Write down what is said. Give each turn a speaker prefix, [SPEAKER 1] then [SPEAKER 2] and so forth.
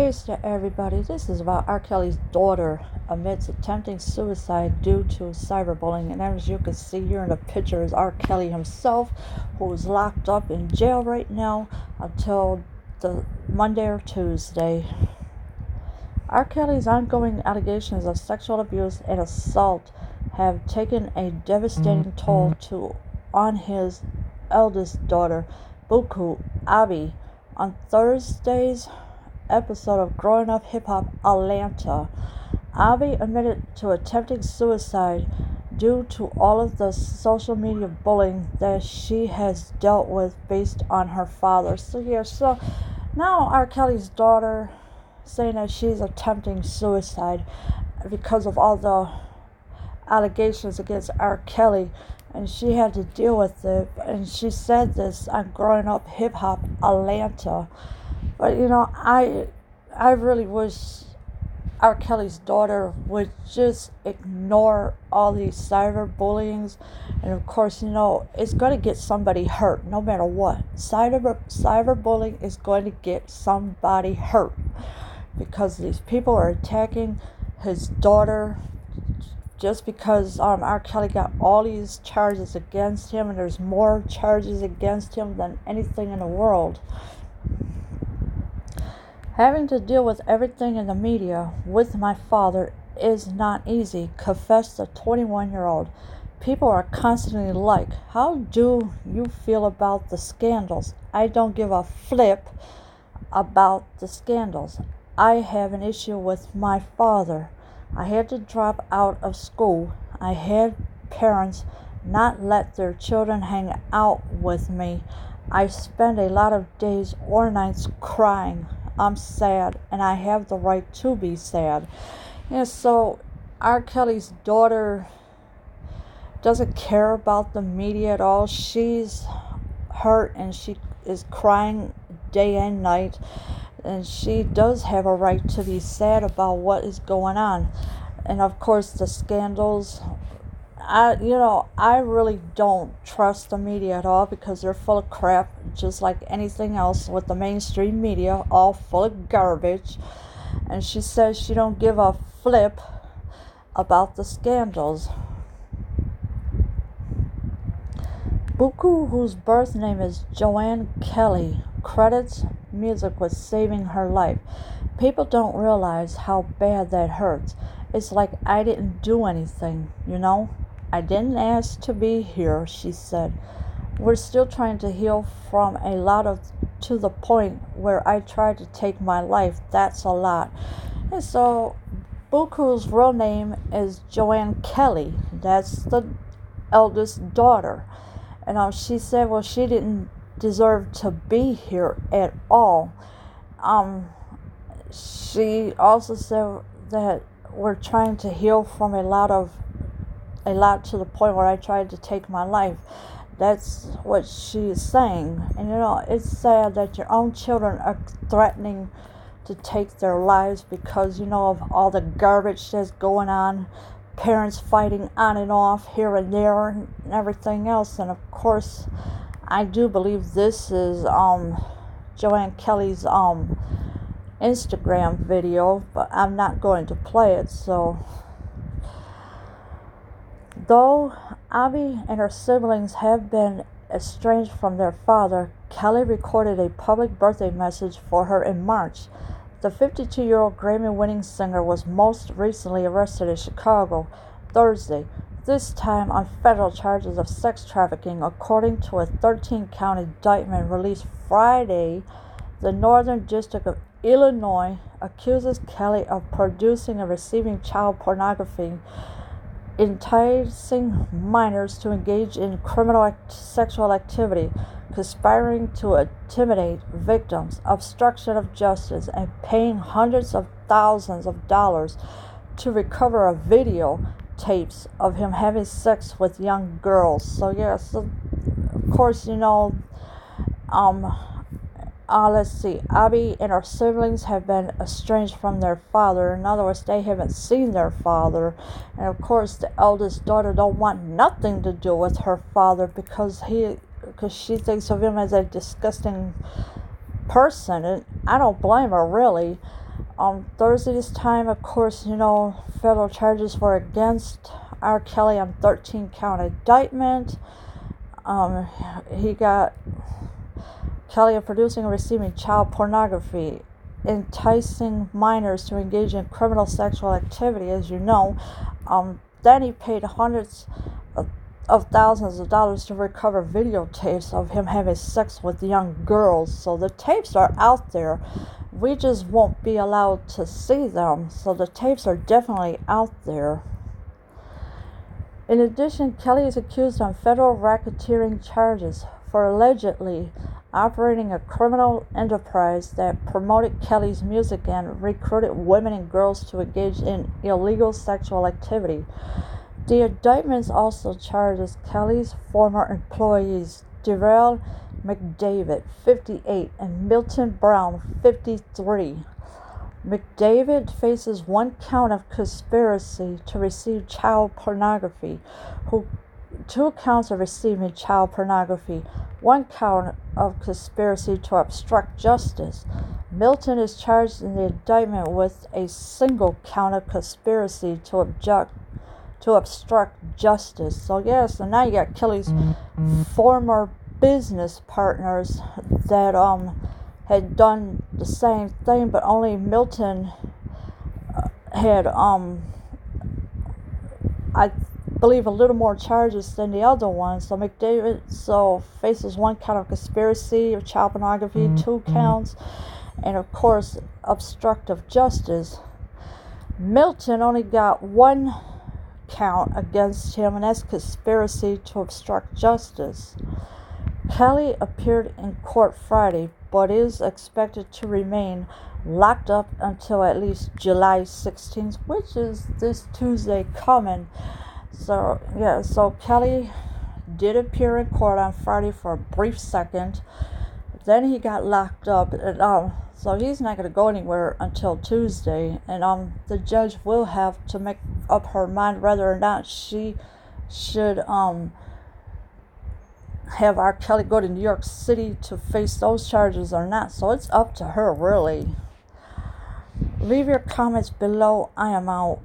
[SPEAKER 1] Peace to everybody. This is about R. Kelly's daughter admits attempting suicide due to cyberbullying. And as you can see here in the picture is R. Kelly himself, who is locked up in jail right now until the Monday or Tuesday. R. Kelly's ongoing allegations of sexual abuse and assault have taken a devastating toll on his eldest daughter, Buku Abi. On Thursday's episode of Growing Up Hip Hop Atlanta, Abi admitted to attempting suicide due to all of the social media bullying that she has dealt with based on her father. So now R. Kelly's daughter saying that she's attempting suicide because of all the allegations against R. Kelly, and she had to deal with it. And she said this on Growing Up Hip Hop Atlanta. But I really wish R. Kelly's daughter would just ignore all these cyberbullyings. And of course, it's going to get somebody hurt no matter what. Cyberbullying is going to get somebody hurt because these people are attacking his daughter just because R. Kelly got all these charges against him, and there's more charges against him than anything in the world. Having to deal with everything in the media with my father is not easy, confessed the 21-year-old. People are constantly like, how do you feel about the scandals? I don't give a flip about the scandals. I have an issue with my father. I had to drop out of school. I had parents not let their children hang out with me. I spend a lot of days or nights crying. I'm sad, and I have the right to be sad. So R. Kelly's daughter doesn't care about the media at all. She's hurt, and she is crying day and night. And she does have a right to be sad about what is going on. And of course, the scandals, I really don't trust the media at all because they're full of crap, just like anything else with the mainstream media, all full of garbage. And she says she don't give a flip about the scandals. Buku, whose birth name is Joanne Kelly, credits music with saving her life. People don't realize how bad that hurts. It's like I didn't do anything, I didn't ask to be here, she said. We're still trying to heal from a lot to the point where I tried to take my life. That's a lot. And so Buku's real name is Joanne Kelly. That's the eldest daughter. And she said, well, she didn't deserve to be here at all. She also said that we're trying to heal from a lot to the point where I tried to take my life. That's what she's saying. And it's sad that your own children are threatening to take their lives because of all the garbage that's going on, parents fighting on and off here and there and everything else. And of course, I do believe this is Joanne Kelly's Instagram video, but I'm not going to play it. So though Abi and her siblings have been estranged from their father, Kelly recorded a public birthday message for her in March. The 52-year-old Grammy-winning singer was most recently arrested in Chicago Thursday, this time on federal charges of sex trafficking, according to a 13-count indictment released Friday. The Northern District of Illinois accuses Kelly of producing and receiving child pornography, enticing minors to engage in criminal sexual activity, conspiring to intimidate victims, obstruction of justice, and paying hundreds of thousands of dollars to recover a video tapes of him having sex with young girls. So of course, let's see. Abi and her siblings have been estranged from their father. In other words, they haven't seen their father. And of course, the eldest daughter don't want nothing to do with her father because she thinks of him as a disgusting person. And I don't blame her, really. Thursday this time, of course, federal charges were against R. Kelly on 13-count indictment. He got Kelly of producing and receiving child pornography, enticing minors to engage in criminal sexual activity, as you know. Then he paid hundreds of thousands of dollars to recover videotapes of him having sex with young girls. So the tapes are out there. We just won't be allowed to see them. So the tapes are definitely out there. In addition, Kelly is accused on federal racketeering charges for allegedly operating a criminal enterprise that promoted Kelly's music and recruited women and girls to engage in illegal sexual activity. The indictment also charges Kelly's former employees Darrell McDavid, 58, and Milton Brown, 53. McDavid faces 1 count of conspiracy to receive child pornography, 2 counts of receiving child pornography, 1 count of conspiracy to obstruct justice. Milton is charged in the indictment with a single count of conspiracy to obstruct justice. So now you got Kelly's former business partners that had done the same thing, but only Milton had I believe a little more charges than the other one. So McDavid faces 1 count of conspiracy of child pornography, 2 counts, and of course obstructive justice. Milton only got 1 count against him, and that's conspiracy to obstruct justice. Kelly appeared in court Friday, but is expected to remain locked up until at least July 16th, which is this Tuesday coming. So Kelly did appear in court on Friday for a brief second. Then he got locked up, and so he's not going to go anywhere until Tuesday. And the judge will have to make up her mind whether or not she should have R. Kelly go to New York City to face those charges or not. So it's up to her, really. Leave your comments below. I am out.